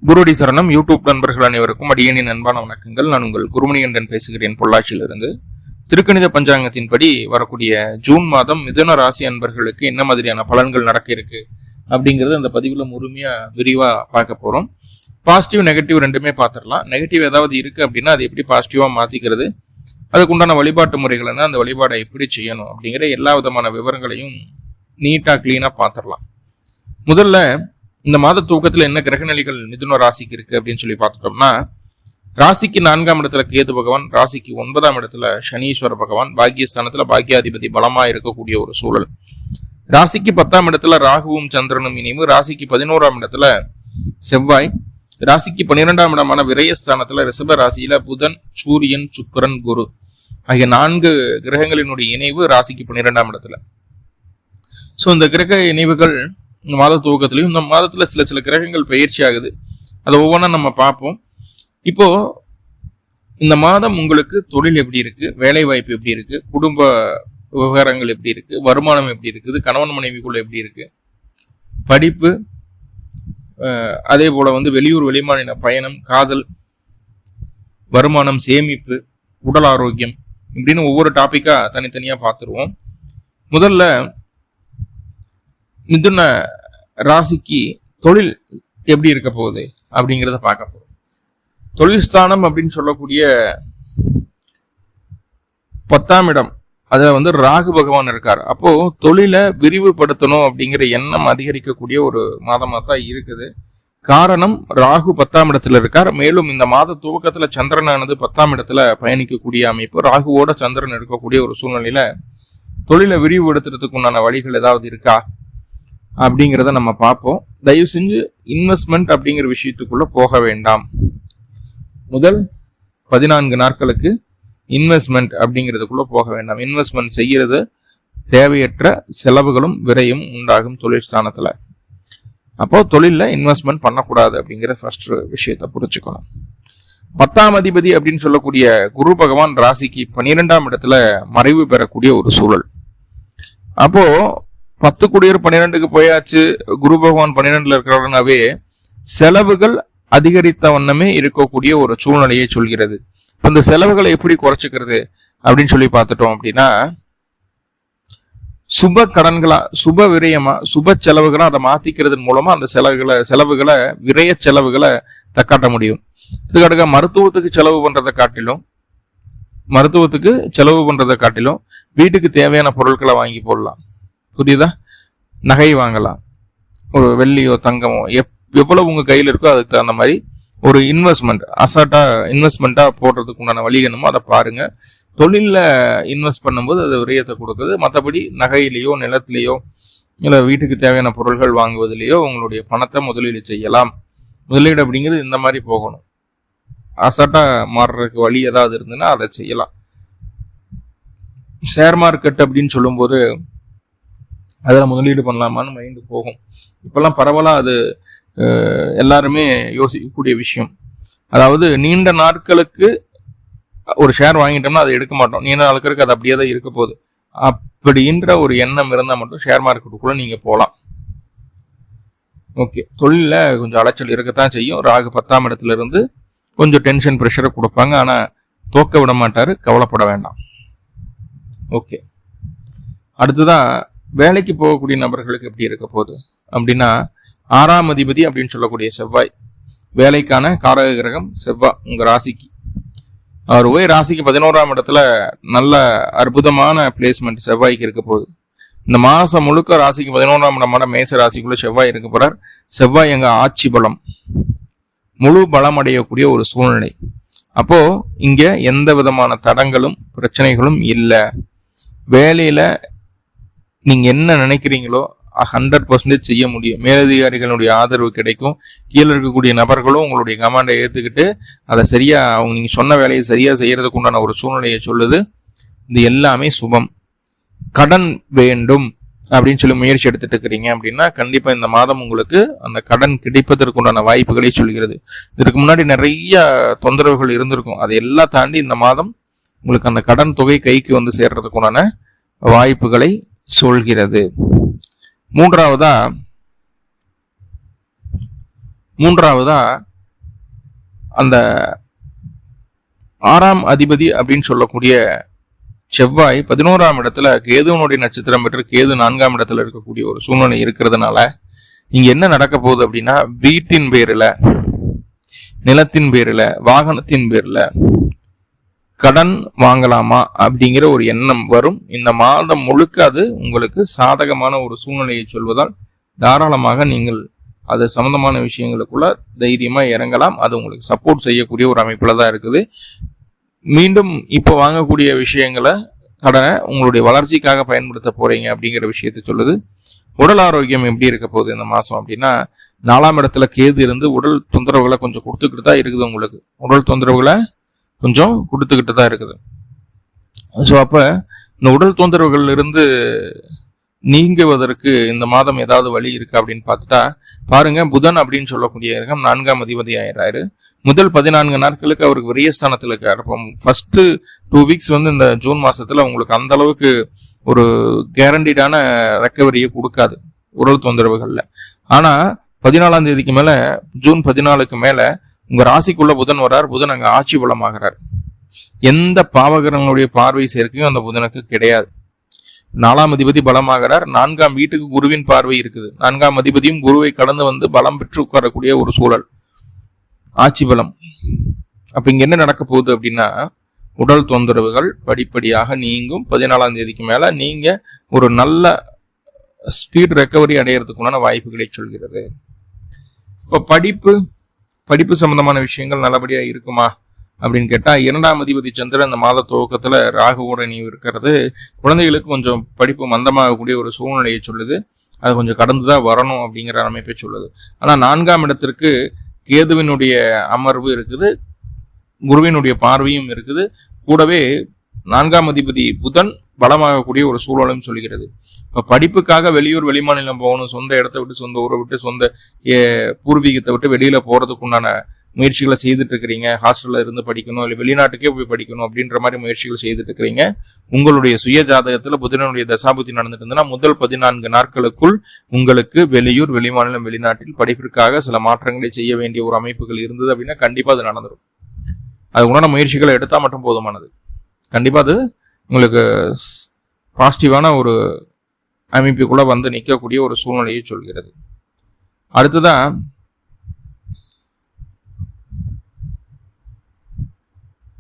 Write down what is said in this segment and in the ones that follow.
குருடி சரணம் யூடியூப் நண்பர்கள் அனைவருக்கும் அடியேனின் அன்பான வணக்கங்கள். நான் உங்கள் குருமணிகண்டன் பேசுகிறேன், பொள்ளாச்சியிலிருந்து. திருக்கணித பஞ்சாங்கத்தின்படி வரக்கூடிய ஜூன் மாதம் மிதுன ராசி அன்பர்களுக்கு என்ன மாதிரியான பலன்கள் நடக்க இருக்கு அப்படிங்கிறது அந்த பதிவுல முழுமையா விரிவா பார்க்க போறோம். பாசிட்டிவ் நெகட்டிவ் ரெண்டுமே பார்த்துடலாம். நெகட்டிவ் ஏதாவது இருக்கு அப்படின்னா அது எப்படி பாசிட்டிவா மாத்திக்கிறது, அதுக்குண்டான வழிபாட்டு முறைகள் என்ன, அந்த வழிபாடை எப்படி செய்யணும் அப்படிங்கிற எல்லா விதமான விவரங்களையும் நீட்டா கிளீனா பார்த்துடலாம். முதல்ல இந்த மாத தூக்கத்துல என்ன கிரகநிலைகள் மிதுன ராசிக்கு இருக்கு அப்படின்னு சொல்லி பார்த்துட்டோம்னா, ராசிக்கு 4ஆம் இடத்துல கேது பகவான், ராசிக்கு 9ஆம் இடத்துல சனீஸ்வர பகவான், பாக்கியஸ்தானத்துல பாக்கியாதிபதி பலமா இருக்கக்கூடிய ஒரு சூழல். ராசிக்கு 10ஆம் இடத்துல ராகுவும் சந்திரனும் இணைவு, ராசிக்கு 11ஆம் இடத்துல செவ்வாய், ராசிக்கு 12ஆம் இடமான விரயஸ்தானத்துல ரிஷப ராசியில புதன், சூரியன், சுக்கிரன், குரு ஆகிய 4 கிரகங்களினுடைய இணைவு ராசிக்கு 12ஆம் இடத்துல. ஸோ இந்த கிரக இணைவுகள் இந்த மாத துவக்கத்திலையும் இந்த மாதத்துல சில கிரகங்கள் பயிற்சி ஆகுது. அதை ஒவ்வொன்றா நம்ம பார்ப்போம். இப்போ இந்த மாதம் உங்களுக்கு தொழில் எப்படி இருக்கு, வேலை வாய்ப்பு எப்படி இருக்கு, குடும்ப விவகாரங்கள் எப்படி இருக்கு, வருமானம் எப்படி இருக்குது, கணவன் மனைவிக்குள்ள எப்படி இருக்கு, படிப்பு, அதே போல வெளியூர் வெளிமாநில பயணம், காதல், வருமானம், சேமிப்பு, உடல் ஆரோக்கியம் இப்படின்னு ஒவ்வொரு டாபிக்கா தனித்தனியா பார்த்துருவோம். முதல்ல மிதுன ராசிக்கு தொழில் எப்படி இருக்க போகுது அப்படிங்கிறத பார்க்க போறோம். தொழில் ஸ்தானம் அப்படின்னு சொல்லக்கூடிய 10ஆம் இடம், அதுல ராகு பகவான் இருக்கார். அப்போ தொழிலை விரிவுபடுத்தணும் அப்படிங்கிற எண்ணம் அதிகரிக்கக்கூடிய ஒரு மாதமா தான் இருக்குது. காரணம், ராகு 10ஆம் இடத்துல இருக்கார். மேலும் இந்த மாத துவக்கத்துல சந்திரனானது 10ஆம் இடத்துல பயணிக்கக்கூடிய அமைப்பு. ராகுவோட சந்திரன் இருக்கக்கூடிய ஒரு சூழ்நிலையில தொழிலை விரிவுபடுத்துறதுக்கு உண்டான வழிகள் ஏதாவது இருக்கா அப்படிங்கிறத நம்ம பார்ப்போம். தயவு செஞ்சு இன்வெஸ்ட்மெண்ட் அப்படிங்கிற விஷயத்துக்குள்ள போக வேண்டாம். முதல் 14 நாட்களுக்கு இன்வெஸ்ட்மெண்ட் அப்படிங்கிறதுக்குள்ள போக வேண்டாம். இன்வெஸ்ட்மெண்ட் செய்யறது தேவையற்ற செலவுகளும் விரையும் உண்டாகும் தொழில் ஸ்தானத்துல. அப்போ தொழில இன்வெஸ்ட்மெண்ட் பண்ணக்கூடாது அப்படிங்கிற ஃபர்ஸ்ட் விஷயத்த புரிச்சுக்கணும். 10ஆம் அதிபதி அப்படின்னு சொல்லக்கூடிய குரு பகவான் ராசிக்கு 12ஆம் இடத்துல மறைவு பெறக்கூடிய ஒரு சூழல். அப்போ 10 குடியர் 12க்கு போயாச்சு, குரு பகவான் 12ல இருக்கிறவனாவே செலவுகள் அதிகரித்த வண்ணமே இருக்கக்கூடிய ஒரு சூழ்நிலையை சொல்கிறது. இந்த செலவுகளை எப்படி குறைச்சிக்கிறது அப்படின்னு சொல்லி பார்த்துட்டோம் அப்படின்னா, சுப கடன்களா, சுப விரயமா, சுப செலவுகளா அதை மாத்திக்கிறது மூலமா அந்த செலவுகளை விரய செலவுகளை தக்காட்ட முடியும். இதுக்காக மருத்துவத்துக்கு செலவு பண்றதை காட்டிலும் வீட்டுக்கு தேவையான பொருட்களை வாங்கி போடலாம். புரியுதா? நகை வாங்கலாம், ஒரு வெள்ளியோ தங்கமோ எவ்வளவு உங்க கையில் இருக்கோ அதுக்கு தகுந்த மாதிரி ஒரு இன்வெஸ்ட்மெண்ட் இன்வெஸ்ட்மெண்ட்டா போடுறதுக்கு உண்டான வழி என்னமோ அதை பாருங்க. தொழில இன்வெஸ்ட் பண்ணும்போது அது விரயத்தை கொடுக்குது. மற்றபடி நகையிலேயோ நிலத்திலேயோ இல்லை வீட்டுக்கு தேவையான பொருட்கள் வாங்குவதிலேயோ உங்களுடைய பணத்தை முதலீடு செய்யலாம். முதலீடு அப்படிங்கிறது இந்த மாதிரி போகணும். அசாட்டா மாறுறதுக்கு வழி ஏதாவது இருந்ததுன்னா அதை செய்யலாம். ஷேர் மார்க்கெட் அப்படின்னு சொல்லும்போது அதில் முதலீடு பண்ணலாமான்னு மைண்டு போகும். இப்பெல்லாம் பரவலா அது எல்லாருமே யோசிக்கக்கூடிய விஷயம். அதாவது நீண்ட நாட்களுக்கு ஒரு ஷேர் வாங்கிட்டோம்னா அதை எடுக்க மாட்டோம். நீண்ட நாட்களுக்கு அது அப்படியே தான் இருக்க போகுது. அப்படின்ற ஒரு எண்ணம் இருந்தால் மட்டும் ஷேர் மார்க்கெட்டுக்குள்ள நீங்க போகலாம். ஓகே, தொழில கொஞ்சம் அலைச்சல் இருக்கத்தான் செய்யும். ராகு 10ஆம் இடத்துல இருந்து கொஞ்சம் டென்ஷன் ப்ரெஷரை கொடுப்பாங்க. ஆனா தோக்க விட மாட்டாரு, கவலைப்பட வேண்டாம். ஓகே, அடுத்ததான் வேலைக்கு போகக்கூடிய நபர்களுக்கு எப்படி இருக்க போகுது அப்படின்னா, 6ஆம் அதிபதி அப்படின்னு சொல்லக்கூடிய செவ்வாய், வேலைக்கான காரக கிரகம் செவ்வாய் உங்க ராசிக்கு. அவர் போய் ராசிக்கு 11ஆம் இடத்துல நல்ல அற்புதமான பிளேஸ்மெண்ட் செவ்வாய்க்கு இருக்க போகுது. இந்த மாசம் முழுக்க ராசிக்கு 11ஆம் இடமான மேச ராசிக்குள்ள செவ்வாய் இருக்க போறார். செவ்வாய் எங்க ஆட்சி பலம், முழு பலம் அடையக்கூடிய ஒரு சூழ்நிலை. அப்போ இங்க எந்த விதமான தடங்களும் பிரச்சனைகளும் இல்லை. வேலையில நீங்க என்ன நினைக்கிறீங்களோ 100% செய்ய முடியும். மேலதிகாரிகளுடைய ஆதரவு கிடைக்கும். கீழே இருக்கக்கூடிய நபர்களும் உங்களுடைய கமாண்டை ஏத்துக்கிட்டு அதை சரியா நீங்க சொன்ன வேலையை சரியா செய்யறதுக்கு உண்டான ஒரு சூழ்நிலையை சொல்லுது. இது எல்லாமே சுபம். கடன் வேண்டும் அப்படின்னு சொல்லி முயற்சி எடுத்துட்டு இருக்கிறீங்க அப்படின்னா கண்டிப்பா இந்த மாதம் உங்களுக்கு அந்த கடன் கிடைப்பதற்கு உண்டான வாய்ப்புகளை சொல்கிறது. இதுக்கு முன்னாடி நிறைய தொந்தரவுகள் இருந்திருக்கும். அதை எல்லாம் தாண்டி இந்த மாதம் உங்களுக்கு அந்த கடன் தொகை கைக்கு சேர்றதுக்கு உண்டான வாய்ப்புகளை சொல்கிறது. மூன்றாவதா அந்த 6ஆம் அதிபதி அப்படின்னு சொல்லக்கூடிய செவ்வாய் 11ஆம் இடத்துல கேதுவனுடைய நட்சத்திரம் பெற்று கேது 4ஆம் இடத்துல இருக்கக்கூடிய ஒரு சூழ்நிலை இருக்கிறதுனால இங்க என்ன நடக்க போகுது அப்படின்னா, வீட்டின் பேர்ல, நிலத்தின் பேர்ல, வாகனத்தின் பேர்ல கடன் வாங்கலாமா அப்படிங்கிற ஒரு எண்ணம் வரும். இந்த மாதம் முழுக்க அது உங்களுக்கு சாதகமான ஒரு சூழ்நிலையை சொல்வதால் தாராளமாக நீங்கள் அது சம்பந்தமான விஷயங்களுக்குள்ள தைரியமா இறங்கலாம். அது உங்களுக்கு சப்போர்ட் செய்யக்கூடிய ஒரு அமைப்புல தான் இருக்குது. மீண்டும் இப்போ வாங்கக்கூடிய விஷயங்களை, கடனை உங்களுடைய வளர்ச்சிக்காக பயன்படுத்த போறீங்க அப்படிங்கிற விஷயத்தை சொல்லுது. உடல் ஆரோக்கியம் எப்படி இருக்க போகுது இந்த மாசம் அப்படின்னா, 4ஆம் இடத்துல கேது இருந்து உடல் தொந்தரவுகளை கொஞ்சம் கொடுத்துக்கிட்டு தான் இருக்குது. உங்களுக்கு உடல் தொந்தரவுகளை கொஞ்சம் கொடுத்துக்கிட்டு தான் இருக்குது. ஸோ அப்ப இந்த உடல் தொந்தரவுகள் இருந்து நீங்குவதற்கு இந்த மாதம் ஏதாவது வழி இருக்கு அப்படின்னு பார்த்துட்டா பாருங்க. புதன் அப்படின்னு சொல்லக்கூடிய கிரகம் 4ஆம் அதிபதி ஆயிடுறாரு. முதல் 14 நாட்களுக்கு அவருக்கு விரயஸ்தானத்தில் இருக்காரு. அப்போ ஃபர்ஸ்ட் 2 வீக்ஸ் இந்த ஜூன் மாசத்துல உங்களுக்கு அந்த அளவுக்கு ஒரு கேரண்டீடான ரெக்கவரியை கொடுக்காது உடல் தொந்தரவுகள்ல. ஆனா 14ஆம் தேதிக்கு மேல, ஜூன் 14க்கு மேல உங்க ராசிக்குள்ள புதன் வர்றார். புதன் அங்க ஆட்சி பலமாகிறார். எந்த பாவகிரகங்களுடைய பார்வை சேர்க்கையும் அந்த புதனுக்கு கிடையாது. 4ஆம் அதிபதி பலமாகிறார். 4ஆம் வீட்டுக்கு குருவின் பார்வை இருக்குது. 4ஆம் அதிபதியும் குருவை கடந்து பலம் பெற்று உட்காரக்கூடிய ஒரு சூழல், ஆட்சி பலம். அப்ப இங்க என்ன நடக்க போகுது அப்படின்னா, உடல் தொந்தரவுகள் படிப்படியாக நீங்கும். 14ஆம் தேதிக்கு மேல நீங்க ஒரு நல்ல ஸ்பீட் ரெக்கவரி அடையிறதுக்குண்டான வாய்ப்புகளை சொல்கிறது. இப்ப படிப்பு சம்பந்தமான விஷயங்கள் நல்லபடியா இருக்குமா அப்படின்னு கேட்டா, 2ஆம் அதிபதி சந்திரன் இந்த மாத துவக்கத்துல ராகுவோட நீ இருக்கிறது குழந்தைகளுக்கு கொஞ்சம் படிப்பு மந்தமாகக்கூடிய ஒரு சூழ்நிலையை சொல்லுது. அது கொஞ்சம் கடந்துதான் வரணும் அப்படிங்கிற அமைப்பை சொல்லுது. ஆனா 4ஆம் இடத்திற்கு கேதுவினுடைய அமர்வு இருக்குது, குருவினுடைய பார்வையும் இருக்குது. கூடவே 4ஆம் அதிபதி புதன் பலமாகக்கூடிய ஒரு சூழலும் சொல்கிறது. இப்ப படிப்புக்காக வெளியூர் வெளிமாநிலம் போகணும், சொந்த இடத்தை விட்டு, சொந்த ஊரை விட்டு, சொந்த பூர்வீகத்தை விட்டு வெளியில போறதுக்குண்டான முயற்சிகளை செய்துட்டு இருக்கிறீங்க. ஹாஸ்டல்ல இருந்து படிக்கணும், இல்லை வெளிநாட்டுக்கே போய் படிக்கணும் அப்படின்ற மாதிரி முயற்சிகள் செய்துட்டு இருக்கிறீங்க. உங்களுடைய சுய ஜாதகத்துல புதனுடைய தசாபுத்தி நடந்துட்டு இருந்ததுன்னா முதல் 14 நாட்களுக்குள் உங்களுக்கு வெளியூர் வெளிமாநிலம் வெளிநாட்டில் படிப்பிற்காக சில மாற்றங்களை செய்ய வேண்டிய ஒரு அமைப்புகள் இருந்தது அப்படின்னா கண்டிப்பா அது நடந்துடும். அது உண்டான முயற்சிகளை எடுத்தா மட்டும் போதுமானது. கண்டிப்பா அது உங்களுக்கு பாசிட்டிவான ஒரு அமைப்புக்குள்ள நிற்கக்கூடிய ஒரு சூழ்நிலையை சொல்கிறது. அடுத்ததான்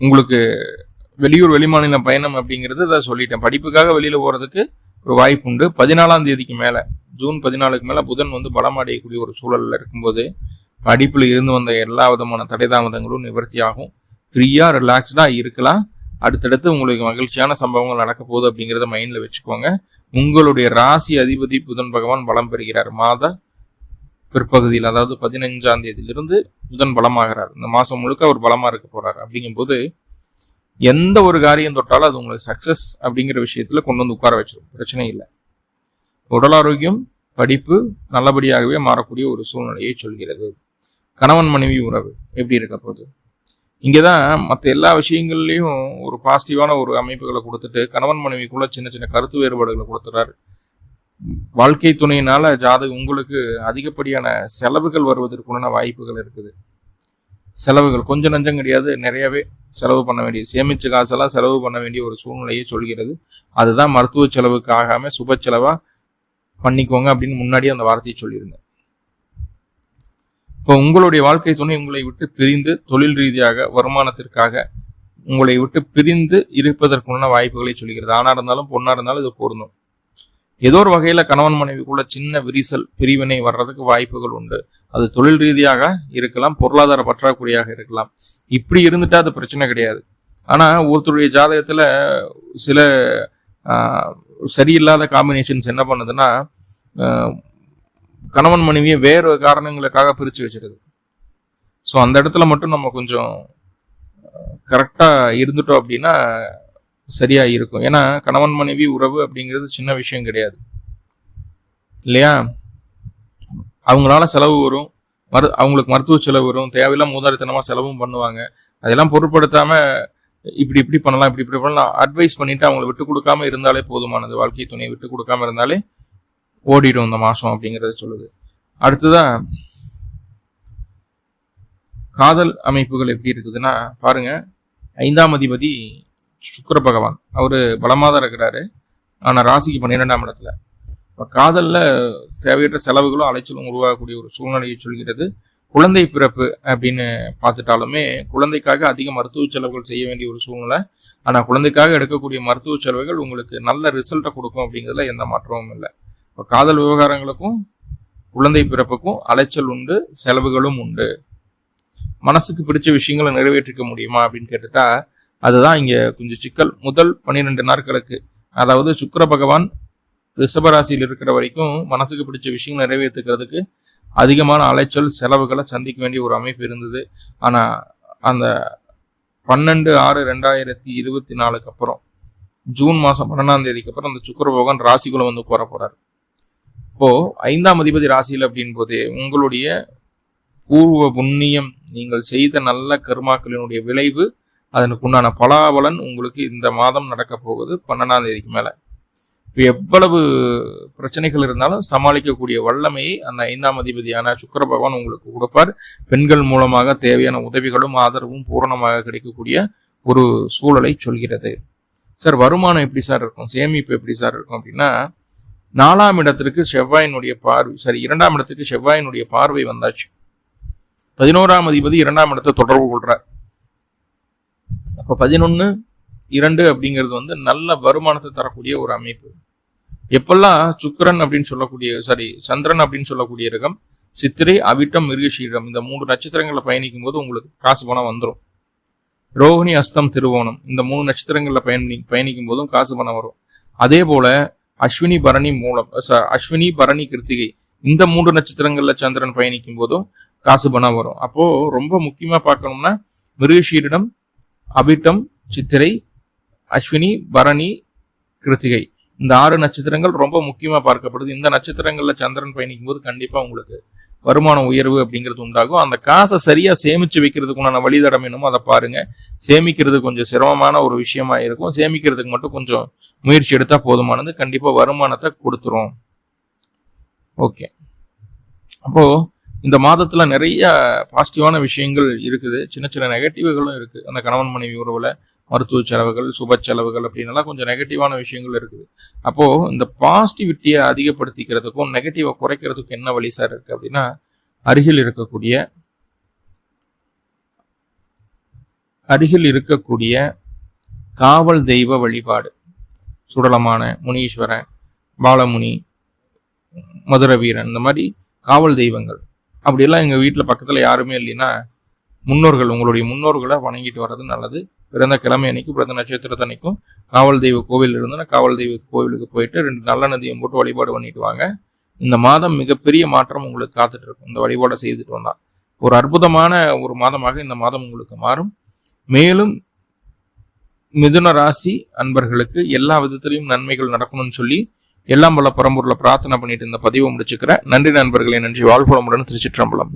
உங்களுக்கு வெளியூர் வெளிமாநில பயணம் அப்படிங்கிறது தான் சொல்லிட்டேன். படிப்புக்காக வெளியில போறதுக்கு ஒரு வாய்ப்பு உண்டு. 14ஆம் தேதிக்கு மேல, ஜூன் 14க்கு மேல புதன் பலம் அடையக்கூடிய ஒரு சூழல்ல இருக்கும்போது படிப்புல இருந்து வந்த எல்லா விதமான தடை தாமதங்களும் நிவர்த்தி ஆகும். ஃப்ரீயா ரிலாக்ஸ்டா இருக்கலாம். அடுத்தடுத்து உங்களுக்கு மகிழ்ச்சியான சம்பவங்கள் நடக்க போகுது அப்படிங்கிறத மைண்ட்ல வச்சுக்கோங்க. உங்களுடைய ராசி அதிபதி புதன் பகவான் பலம் பெறுகிறார் மாத பிற்பகுதியில், அதாவது 15ஆம் தேதியிலிருந்து புதன் பலமாகிறார். இந்த மாசம் முழுக்க அவர் பலமா இருக்க போறாரு. அப்படிங்கும்போது எந்த ஒரு காரியம் தொட்டாலும் அது உங்களுக்கு சக்சஸ் அப்படிங்கிற விஷயத்துல கொண்டு உட்கார வச்சிடும், பிரச்சனை இல்லை. உடல் ஆரோக்கியம், படிப்பு நல்லபடியாகவே மாறக்கூடிய ஒரு சூழ்நிலையை சொல்கிறது. கணவன் மனைவி உறவு எப்படி இருக்க போகுது? இங்கதான் மற்ற எல்லா விஷயங்கள்லயும் ஒரு பாசிட்டிவான ஒரு அமைப்புகளை கொடுத்துட்டு கணவன் மனைவிக்குள்ள சின்ன சின்ன கருத்து வேறுபாடுகளை கொடுத்துறாரு. வாழ்க்கை துணையினால ஜாதகம் உங்களுக்கு அதிகப்படியான செலவுகள் வருவதற்குண்டான வாய்ப்புகள் இருக்குது. செலவுகள் கொஞ்சம் நஞ்சம் கிடையாது, நிறையவே செலவு பண்ண வேண்டிய, சேமிச்ச காசெல்லாம் செலவு பண்ண வேண்டிய ஒரு சூழ்நிலையை சொல்கிறது. அதுதான் மருத்துவ செலவுக்கு ஆகாம சுப செலவா பண்ணிக்கோங்க அப்படின்னு முன்னாடியே அந்த வார்த்தையை சொல்லியிருந்தேன். இப்போ உங்களுடைய வாழ்க்கை துணை உங்களை விட்டு பிரிந்து தொழில் ரீதியாக வருமானத்திற்காக உங்களை விட்டு பிரிந்து இருப்பதற்குண்டான வாய்ப்புகளை சொல்கிறது. ஆணா இருந்தாலும் பொண்ணா இருந்தாலும் இது பொருந்தும். ஏதோ ஒரு வகையில கணவன் மனைவிக்குள்ள சின்ன விரிசல் பிரிவினை வர்றதுக்கு வாய்ப்புகள் உண்டு. அது தொழில் ரீதியாக இருக்கலாம், பொருளாதார பற்றாக்குறையாக இருக்கலாம். இப்படி இருந்துட்டா அது பிரச்சனை கிடையாது. ஆனா ஒருத்தருடைய ஜாதகத்துல சில சரியில்லாத காம்பினேஷன்ஸ் என்ன பண்ணுதுன்னா, கணவன் மனைவியை வேறு காரணங்களுக்காக பிரிச்சு வச்சிருது. ஸோ அந்த இடத்துல மட்டும் நம்ம கொஞ்சம் கரெக்டா இருந்துட்டோம் அப்படின்னா சரியா இருக்கும். ஏன்னா கணவன் மனைவி உறவு அப்படிங்கிறது சின்ன விஷயம் கிடையாது இல்லையா? அவங்களால செலவு வரும், அவங்களுக்கு மருத்துவ செலவு வரும், தேவையில்லாம் மூதாரித்தனமா செலவும் பண்ணுவாங்க. அதெல்லாம் பொருட்படுத்தாம இப்படி இப்படி பண்ணலாம், இப்படி இப்படி பண்ணலாம் அட்வைஸ் பண்ணிட்டு அவங்களை விட்டு கொடுக்காம இருந்தாலே போதுமானது. வாழ்க்கை துணையை விட்டு கொடுக்காம இருந்தாலே ஓடிடும் இந்த மாசம் அப்படிங்கறத சொல்லுது. அடுத்ததான் காதல் அமைப்புகள் எப்படி இருக்குதுன்னா பாருங்க, 5ஆம் அதிபதி சுக்கிர பகவான், அவரு பலமாதான் இருக்கிறாரு. ஆனா ராசிக்கு 12ஆம் இடத்துல. இப்போ காதல்ல தேவையற்ற செலவுகளும் அலைச்சலும் உருவாகக்கூடிய ஒரு சூழ்நிலையை சொல்கிறது. குழந்தை பிறப்பு அப்படின்னு பார்த்துட்டாலுமே குழந்தைக்காக அதிக மருத்துவ செலவுகள் செய்ய வேண்டிய ஒரு சூழ்நிலை. ஆனால் குழந்தைக்காக எடுக்கக்கூடிய மருத்துவ செலவுகள் உங்களுக்கு நல்ல ரிசல்ட்டை கொடுக்கும் அப்படிங்கிறதுல எந்த மாற்றமும் இல்லை. இப்போ காதல் விவகாரங்களுக்கும் குழந்தை பிறப்புக்கும் அலைச்சல் உண்டு, செலவுகளும் உண்டு. மனசுக்கு பிடிச்ச விஷயங்களை நிறைவேற்றிக்க முடியுமா அப்படின்னு கேட்டுட்டா அதுதான் இங்க கொஞ்சம் சிக்கல். முதல் 12 நாட்களுக்கு, அதாவது சுக்கிர பகவான் ரிஷபராசியில் இருக்கிற வரைக்கும் மனசுக்கு பிடிச்ச விஷயங்கள் நிறைவேற்றுக்கிறதுக்கு அதிகமான அலைச்சல் செலவுகளை சந்திக்க வேண்டிய ஒரு அமைப்பு இருந்தது. ஆனா அந்த 12/6/2024 அப்புறம் ஜூன் மாதம் 12ஆம் தேதிக்கு அப்புறம் அந்த சுக்கிர பகவான் ராசிக்குள்ள வந்து உட்கார போறாரு. இப்போ 5ஆம் அதிபதி ராசியில் அப்படின் போது உங்களுடைய பூர்வ புண்ணியம், நீங்கள் செய்த நல்ல கர்மாக்களினுடைய விளைவு, அதனுக்கு உண்டான பலாபலன் உங்களுக்கு இந்த மாதம் நடக்க போகுது 12ஆம் தேதிக்கு மேல. எவ்வளவு பிரச்சனைகள் இருந்தாலும் சமாளிக்கக்கூடிய வல்லமையை அந்த 5ஆம் அதிபதியான சுக்கிர பகவான் உங்களுக்கு கொடுப்பார். பெண்கள் மூலமாக தேவையான உதவிகளும் ஆதரவும் பூரணமாக கிடைக்கக்கூடிய ஒரு சூழலை சொல்கிறது. சார் வருமானம் எப்படி சார் இருக்கும், சேமிப்பு எப்படி சார் இருக்கும் அப்படின்னா, 4ஆம் இடத்திற்கு செவ்வாயினுடைய பார்வை, 2ஆம் இடத்துக்கு செவ்வாயினுடைய பார்வை வந்தாச்சு. 11ஆம் அதிபதி 2ஆம் இடத்தை தொடர்பு கொள்றார். அப்ப 11/2 அப்படிங்கிறது நல்ல வருமானத்தை தரக்கூடிய ஒரு அமைப்பு. எப்பெல்லாம் சுக்கிரன் அப்படின்னு சொல்லக்கூடிய சந்திரன் அப்படின்னு சொல்லக்கூடிய ரகம் சித்திரை, அவிட்டம், மிருகசீரிடம் இந்த 3 நட்சத்திரங்களை பயணிக்கும் போது உங்களுக்கு காசு பணம் வந்துடும். ரோஹிணி, அஸ்தம், திருவோணம் இந்த 3 நட்சத்திரங்கள்ல பயணிக்கும் போதும் காசு பணம் வரும். அதே போல அஸ்வினி, பரணி, மூலம், அஸ்வினி, பரணி, கிருத்திகை இந்த 3 நட்சத்திரங்கள்ல சந்திரன் பயணிக்கும் போதும் காசு பணம் வரும். அப்போ ரொம்ப முக்கியமா பார்க்கணும்னா மிருகசீரிடம், அவிட்டம், சித்திரை, அஸ்வினி, பரணி, கிருத்திகை இந்த 6 நட்சத்திரங்கள் ரொம்ப முக்கியமா பார்க்கப்படுது. இந்த நட்சத்திரங்கள்ல சந்திரன் பயணிக்கும் போது கண்டிப்பா உங்களுக்கு வருமான உயர்வு அப்படிங்கிறது உண்டாகும். அந்த காசை சரியா சேமிச்சு வைக்கிறதுக்குண்டான வழிதடம் என்னமோ அதை பாருங்க. சேமிக்கிறது கொஞ்சம் சிரமமான ஒரு விஷயமா இருக்கும். சேமிக்கிறதுக்கு மட்டும் கொஞ்சம் முயற்சி எடுத்தா போதுமானது, கண்டிப்பா வருமானத்தை கொடுத்துரும். ஓகே, அப்போ இந்த மாதத்துல நிறைய பாசிட்டிவான விஷயங்கள் இருக்குது, சின்ன சின்ன நெகட்டிவ்களும் இருக்கு. அந்த கணவன் மனைவி உறவுல மருத்துவ செலவுகள், சுப செலவுகள் அப்படின்னலாம் கொஞ்சம் நெகட்டிவான விஷயங்கள் இருக்குது. அப்போ இந்த பாசிட்டிவிட்டியை அதிகப்படுத்திக்கிறதுக்கும் நெகட்டிவை குறைக்கிறதுக்கும் என்ன வழி சார் இருக்கு அப்படின்னா, அருகில் இருக்கக்கூடிய காவல் தெய்வ வழிபாடு, சுடலமான, முனீஸ்வரன், பாலமுனி, மதுரை வீரன் இந்த மாதிரி காவல் தெய்வங்கள் அப்படியெல்லாம் எங்கள் வீட்டில் பக்கத்தில் யாருமே இல்லைன்னா உங்களுடைய முன்னோர்களை வணங்கிட்டு வர்றது நல்லது. பிறந்த கிழமை அன்னைக்கும் பிறந்த நட்சத்திரத்தன்னைக்கும் காவல் தெய்வ கோவில் இருந்ததுன்னா காவல் தெய்வ கோவிலுக்கு போயிட்டு 2 நல்ல நதியம் போட்டு வழிபாடு பண்ணிட்டு வாங்க. இந்த மாதம் மிகப்பெரிய மாற்றம் உங்களுக்கு காத்துட்டு இருக்கும். இந்த வழிபாடை செய்துட்டு வந்தா ஒரு அற்புதமான ஒரு மாதமாக இந்த மாதம் உங்களுக்கு மாறும். மேலும் மிதுன ராசி அன்பர்களுக்கு எல்லா விதத்திலையும் நன்மைகள் நடக்கணும்னு சொல்லி எல்லாம் வல்ல பரம்பொருளை பிரார்த்தனை பண்ணிட்டு இந்த பதிவை முடிச்சுக்கிறேன். நன்றி நண்பர்களே, நன்றி. வாழ்வுளமுடன். திருச்சிற்றம்பலம்.